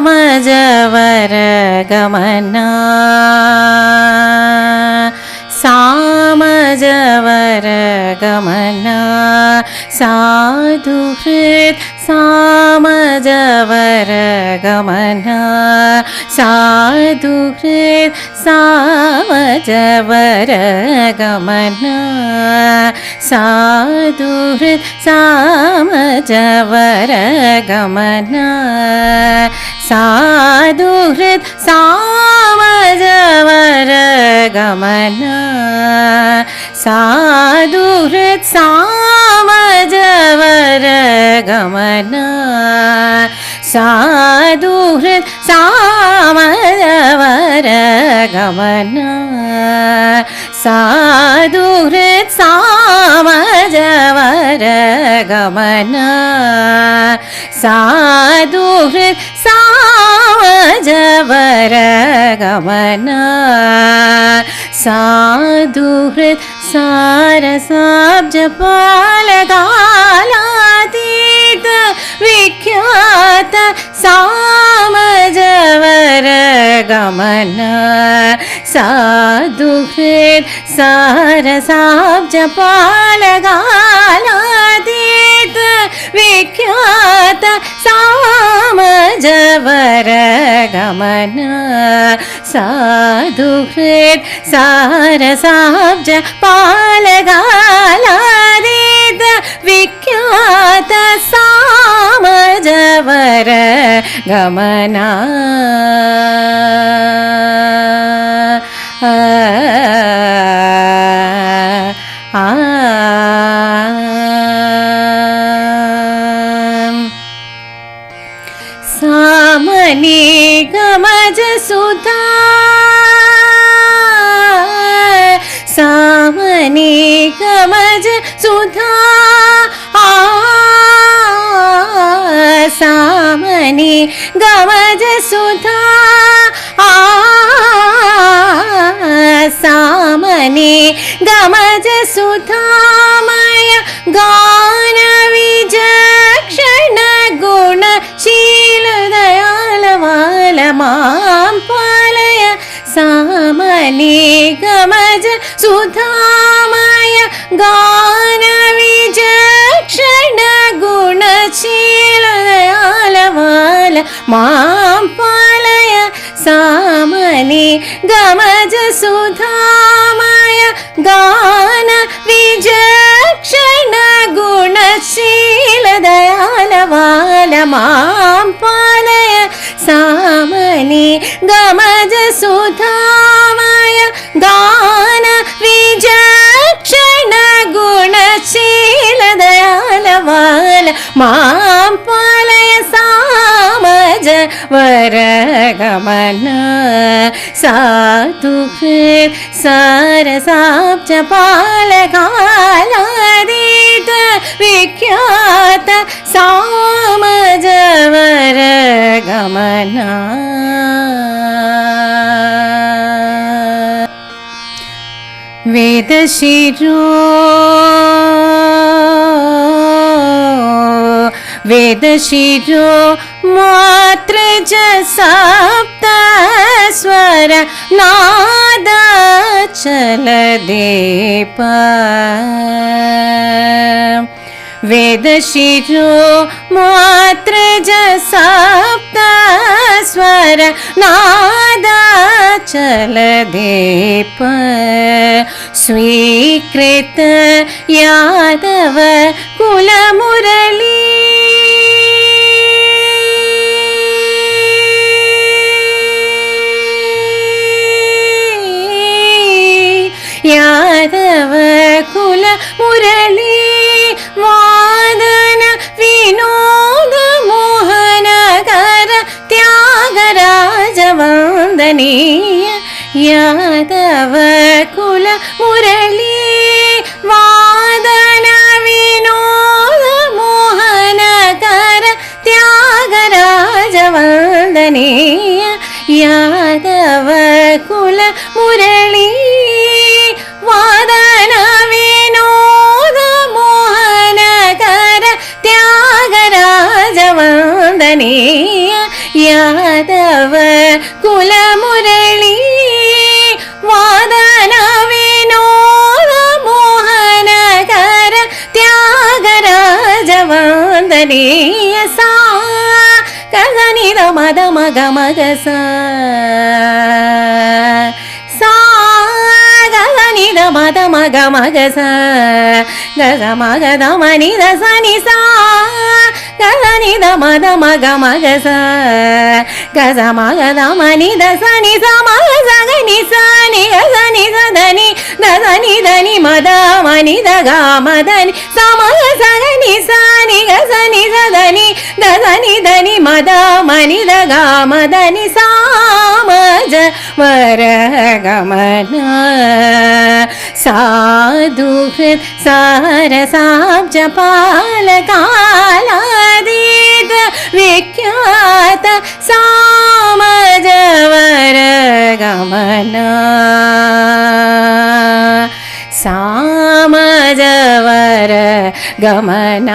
ಸಾಮಜವರ ಗಮನ ಸಾಮಜವರ ಗಮನ ಸಾಧು ಹೃತ್ ಸಾಮಜವರ ಗಮನ ಸಾಧು ಹೃತ್ ಸಾಮಜವರ ಗಮನ ಸಾಧು ಹೃತ್ ಸಾಮಜವರ ಗಮನ ಸಾಧು ಹೃತ್ ಸಾಮಜವರ ಗಮನ ಸಾಧು ಹೃತ್ ಸಾಮಜವರ ಗಮನ ಸಾಧು ಹೃತ್ ಸಾಮಜವರ ಗಮನ ಸಾಧು ಹೃತ್ ಸಾಮಜವರ ಗಮನ ಸಾಧು ಹೃತ್ ಸಾಮಜವರ ಗಮನ ಸಾಧು ಹೃತ್ ಸಾರಸಾಬ್ಜ ಪಾಲಗಾಲಾತೀತ ವಿಖ್ಯಾತ ಸಾಮಜವರ ಗಮನ ಸಾಧು ಹೃತ್ ಸಾರಸಾಬ್ಜ ಪಾಲಗಾಲಾತೀತ ವಿಖ್ಯಾತ ಸಾಮಜವರ ಗಮನ ಸಾಧು ಹೃತ್ ಸಾರಸಾಬ್ಜ ಪಾಲಗಾಲಾತೀತ ವಿಖ್ಯಾತ ಸಾಮಜವರ ಗಮನ ಸಾಮನಿ ಗಮಜ ಸುಧಾ ಸಾಮನಿ ಗಮಜ ಸುಧಾ ಸಾಮನಿ ಗಮಜ ಸುಧಾ ಸಾಮನಿ ಗಮಜ ಸುಧಾಮಯ ಗಾನ ವಿಚಕ್ಷಣ ಗುಣಶೀಲ ದಯಾಳವಾಲ ಮಾಂ ಪಾಲಯ ಸಾಮನಿ ಗಮಜ ಸುಧಾಮಯ ಗಾನ ವಿಚಕ್ಷಣ ಗುಣಶೀಲ ದಯಾಳವಾಲ ಮಾಂ ಪಾಲಯ ಸಾಮನಿ ಗಮಜ ಸುಧಾಮಯ ಗಾನ ವಿಚಕ್ಷಣ ಗುಣಶೀಲ ದಯಾಳವಾಲ ಮಾಂ ಪಾಲಯ ಸಾಮನಿ ಗಮಜ ಸುಧಾಮಯ ಗಾನ ವಿಚಕ್ಷಣ ಗುಣಶೀಲ ದಯಾಳವಾಲ ಮಾಂ ಪಾಲಯ ಸಾಮಜವರ ಗಮನ ಸಾಧು ಹೃತ್ ಸಾರಸಾಬ್ಜ ಪಾಲಗಾಲಾತೀತ ವಿಖ್ಯಾತ ಸಾಮಜವರ ಗಮನ ವೇದಶಿರೋ ವೇದಶಿರೋ ಮಾತ್ರಜ ಸಪ್ತ ಸ್ವರ ನಾದ ಚಲದೀಪ ವೇದಶಿರೋ ಮಾತ್ರಜ ಸಪ್ತ ಸ್ವರ ನಾದ ಚಲದೀಪ ಸ್ವೀಕೃತ ಯಾದವ ಕುಲ ಮುರಳಿ ಯಾದವ ಕುಲ ಮುರಳಿ ವಾದನ ವಿನೋದ ಮೋಹನಗರ ವಂದನೀಯ ಯಾದವ ಕುಲ ಮುರಳಿ ವಾದನ ವಿನೋದ ಮೋಹನಕರ ತ್ಯಾಗರಾಜ ವಂದನೀಯ ಯಾದವ ಕುಲ ಮುರಳಿ ವಾದನ ವಿನೋದ ಮೋಹನಕರ ತ್ಯಾಗರಾಜ ವಂದನೀಯ ಯಾದವ ಕುಲ ಮುರಳಿ ವಾದನ ವಿನೋದ ಮೋಹನಕರ ತ್ಯಾಗರಾಜ ವಂದನೀಯ ಸಾ ಗಗನಿದ ಮದ ಮಗ ಮಗ ಸಾ ಗಗನಿದ ಮದ ಮಗ ಮಗ ಸ ಗಗ ಮಗದ ಮನಿದ ಸನಿ ಸಾ ಗಗನಿದ ಮದ ಮಗ ಮಗ ಸ ಗಜ ಮಗದ ಮನಿದ ಸನಿ ಸ ಮಗ ಸಗನಿ ಸನಿ ಗಸನಿ ಸದನಿ ದಸನಿ ಧನಿ ಮದ ಮನಿದ ಗ ಮದನಿ ಸ ಮಗ ಸಗನಿ ಸನಿ ಗಸನಿ ಸದನಿ ದಸನಿ ಧನಿ ಮದ ಮನಿದ ಗ ಮದನಿ ಸಾಮಜ ವರ ಗಮನ ಸಾಧು ಹೃತ್ ಸಾರಸಾಬ್ಜ ಪಾಲಕಾಲಾದೀತ ವಿಖ್ಯಾತ ಸಾಮಜವರ ಗಮನ ಸಾಮಜವರ ಗಮನ